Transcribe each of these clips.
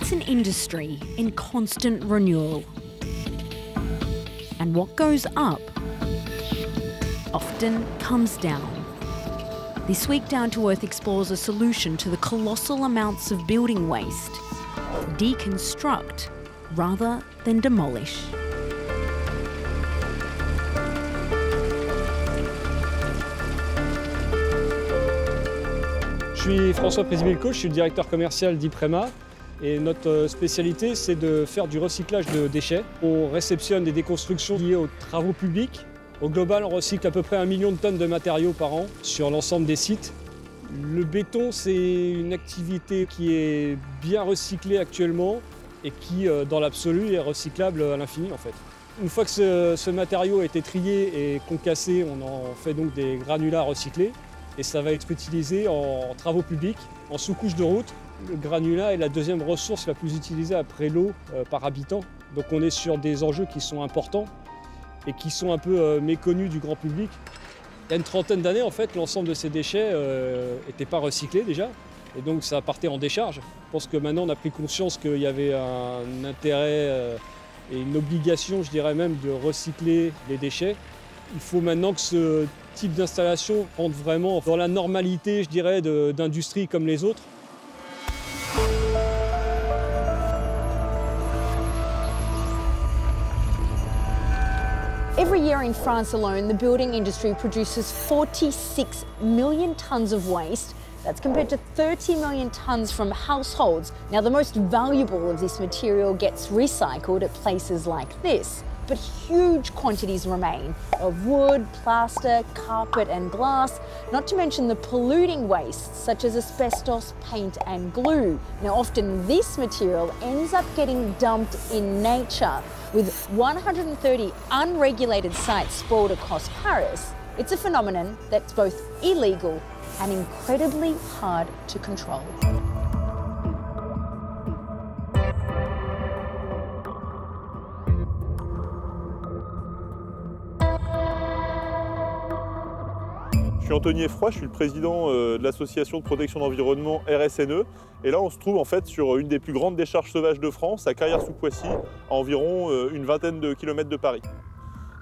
It's an industry in constant renewal. And what goes up often comes down. This week, Down to Earth explores a solution to the colossal amounts of building waste. Deconstruct rather than demolish. Je suis François Présimilco, je suis le directeur commercial d'Iprema et notre spécialité c'est de faire du recyclage de déchets. On réceptionne des déconstructions liées aux travaux publics. Au global, on recycle à peu près 1 million de tonnes de matériaux par an sur l'ensemble des sites. Le béton, c'est une activité qui est bien recyclée actuellement et qui, dans l'absolu, est recyclable à l'infini en fait. Une fois que ce matériau a été trié et concassé, on en fait donc des granulats recyclés. Et ça va être utilisé en travaux publics, en sous-couche de route. Le granulat est la deuxième ressource la plus utilisée après l'eau par habitant. Donc on est sur des enjeux qui sont importants et qui sont un peu méconnus du grand public. Il y a une trentaine d'années, en fait, l'ensemble de ces déchets n'étaient pas recyclés déjà. Et donc ça partait en décharge. Je pense que maintenant on a pris conscience qu'il y avait un intérêt et une obligation, je dirais même, de recycler les déchets. Il faut maintenant que ce type d'installation rentre vraiment dans la normalité, je dirais, d'industries comme les autres. Every year in France alone, the building industry produces 46 million tonnes of waste. That's compared to 30 million tonnes from households. Now, the most valuable of this material gets recycled at places like this. But huge quantities remain of wood, plaster, carpet and glass, not to mention the polluting wastes such as asbestos, paint and glue. Now often this material ends up getting dumped in nature. With 130 unregulated sites sprawled across Paris, it's a phenomenon that's both illegal and incredibly hard to control. Je suis Anthony Effroy, je suis le président de l'association de protection d'environnement RSNE. Et là, on se trouve en fait sur une des plus grandes décharges sauvages de France, à Carrières-sous-Poissy, à environ une vingtaine de kilomètres de Paris.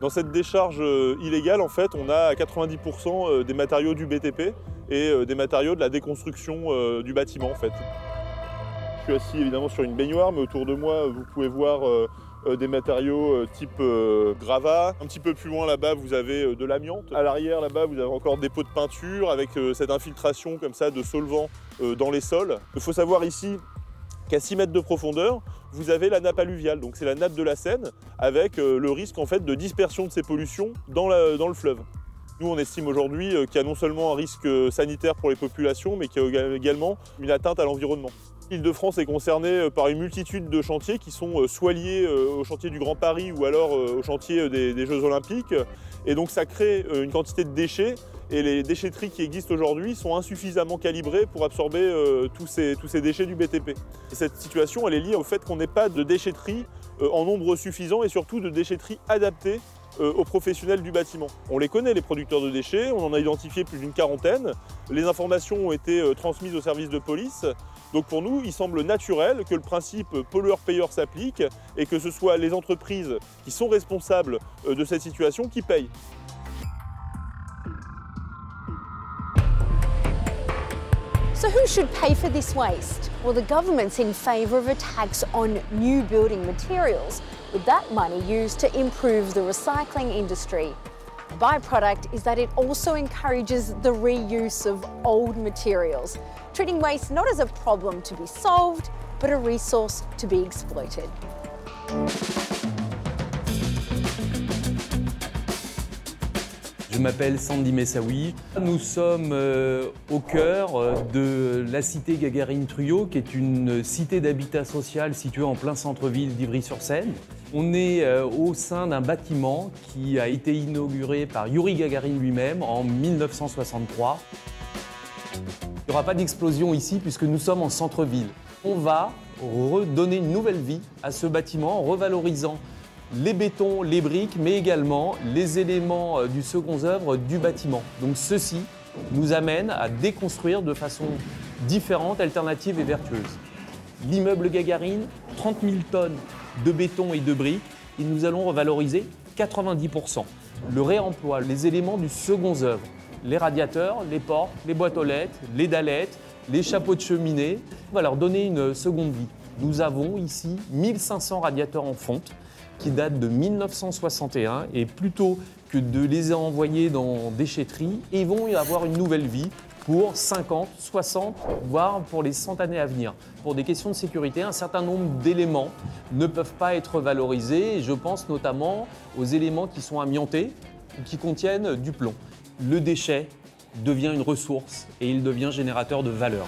Dans cette décharge illégale, en fait, on a 90% des matériaux du BTP et des matériaux de la déconstruction du bâtiment, en fait. Je suis assis évidemment sur une baignoire, mais autour de moi, vous pouvez voir des matériaux type gravat. Un petit peu plus loin là-bas, vous avez de l'amiante. À l'arrière là-bas, vous avez encore des pots de peinture avec cette infiltration comme ça de solvant dans les sols. Il faut savoir ici qu'à 6 mètres de profondeur, vous avez la nappe alluviale. Donc c'est la nappe de la Seine avec le risque en fait de dispersion de ces pollutions dans le fleuve. Nous, on estime aujourd'hui qu'il y a non seulement un risque sanitaire pour les populations, mais qu'il y a également une atteinte à l'environnement. L'Île-de-France est concernée par une multitude de chantiers qui sont soit liés au chantier du Grand Paris ou alors au chantier des Jeux Olympiques. Et donc ça crée une quantité de déchets et les déchetteries qui existent aujourd'hui sont insuffisamment calibrées pour absorber tous ces déchets du BTP. Et cette situation, elle est liée au fait qu'on n'ait pas de déchetterie en nombre suffisant et surtout de déchetterie adaptée aux professionnels du bâtiment. On les connaît, les producteurs de déchets, on en a identifié plus d'une quarantaine. Les informations ont été transmises aux services de police. Donc pour nous, il semble naturel que le principe pollueur-payeur s'applique et que ce soit les entreprises qui sont responsables de cette situation qui payent. So who should pay for this waste? Well, the government's in favour of a tax on new building materials, with that money used to improve the recycling industry. The byproduct is that it also encourages the reuse of old materials, treating waste not as a problem to be solved, but a resource to be exploited. Je m'appelle Sandy Messaoui. Nous sommes au cœur de la cité Gagarine-Truyot, qui est une cité d'habitat social située en plein centre-ville d'Ivry-sur-Seine. On est au sein d'un bâtiment qui a été inauguré par Youri Gagarin lui-même en 1963. Il n'y aura pas d'explosion ici puisque nous sommes en centre-ville. On va redonner une nouvelle vie à ce bâtiment en revalorisant les bétons, les briques, mais également les éléments du second œuvre du bâtiment. Donc ceci nous amène à déconstruire de façon différente, alternative et vertueuse. L'immeuble Gagarine, 30 000 tonnes de béton et de briques, et nous allons revaloriser 90%. Le réemploi, les éléments du second œuvre, les radiateurs, les portes, les boîtes aux lettres, les dallettes, les chapeaux de cheminée, on va leur donner une seconde vie. Nous avons ici 1500 radiateurs en fonte qui datent de 1961 et plutôt que de les envoyer dans déchetterie, ils vont avoir une nouvelle vie pour 50, 60, voire pour les 100 années à venir. Pour des questions de sécurité, un certain nombre d'éléments ne peuvent pas être valorisés. Et je pense notamment aux éléments qui sont amiantés ou qui contiennent du plomb. Le déchet devient une ressource et il devient générateur de valeur.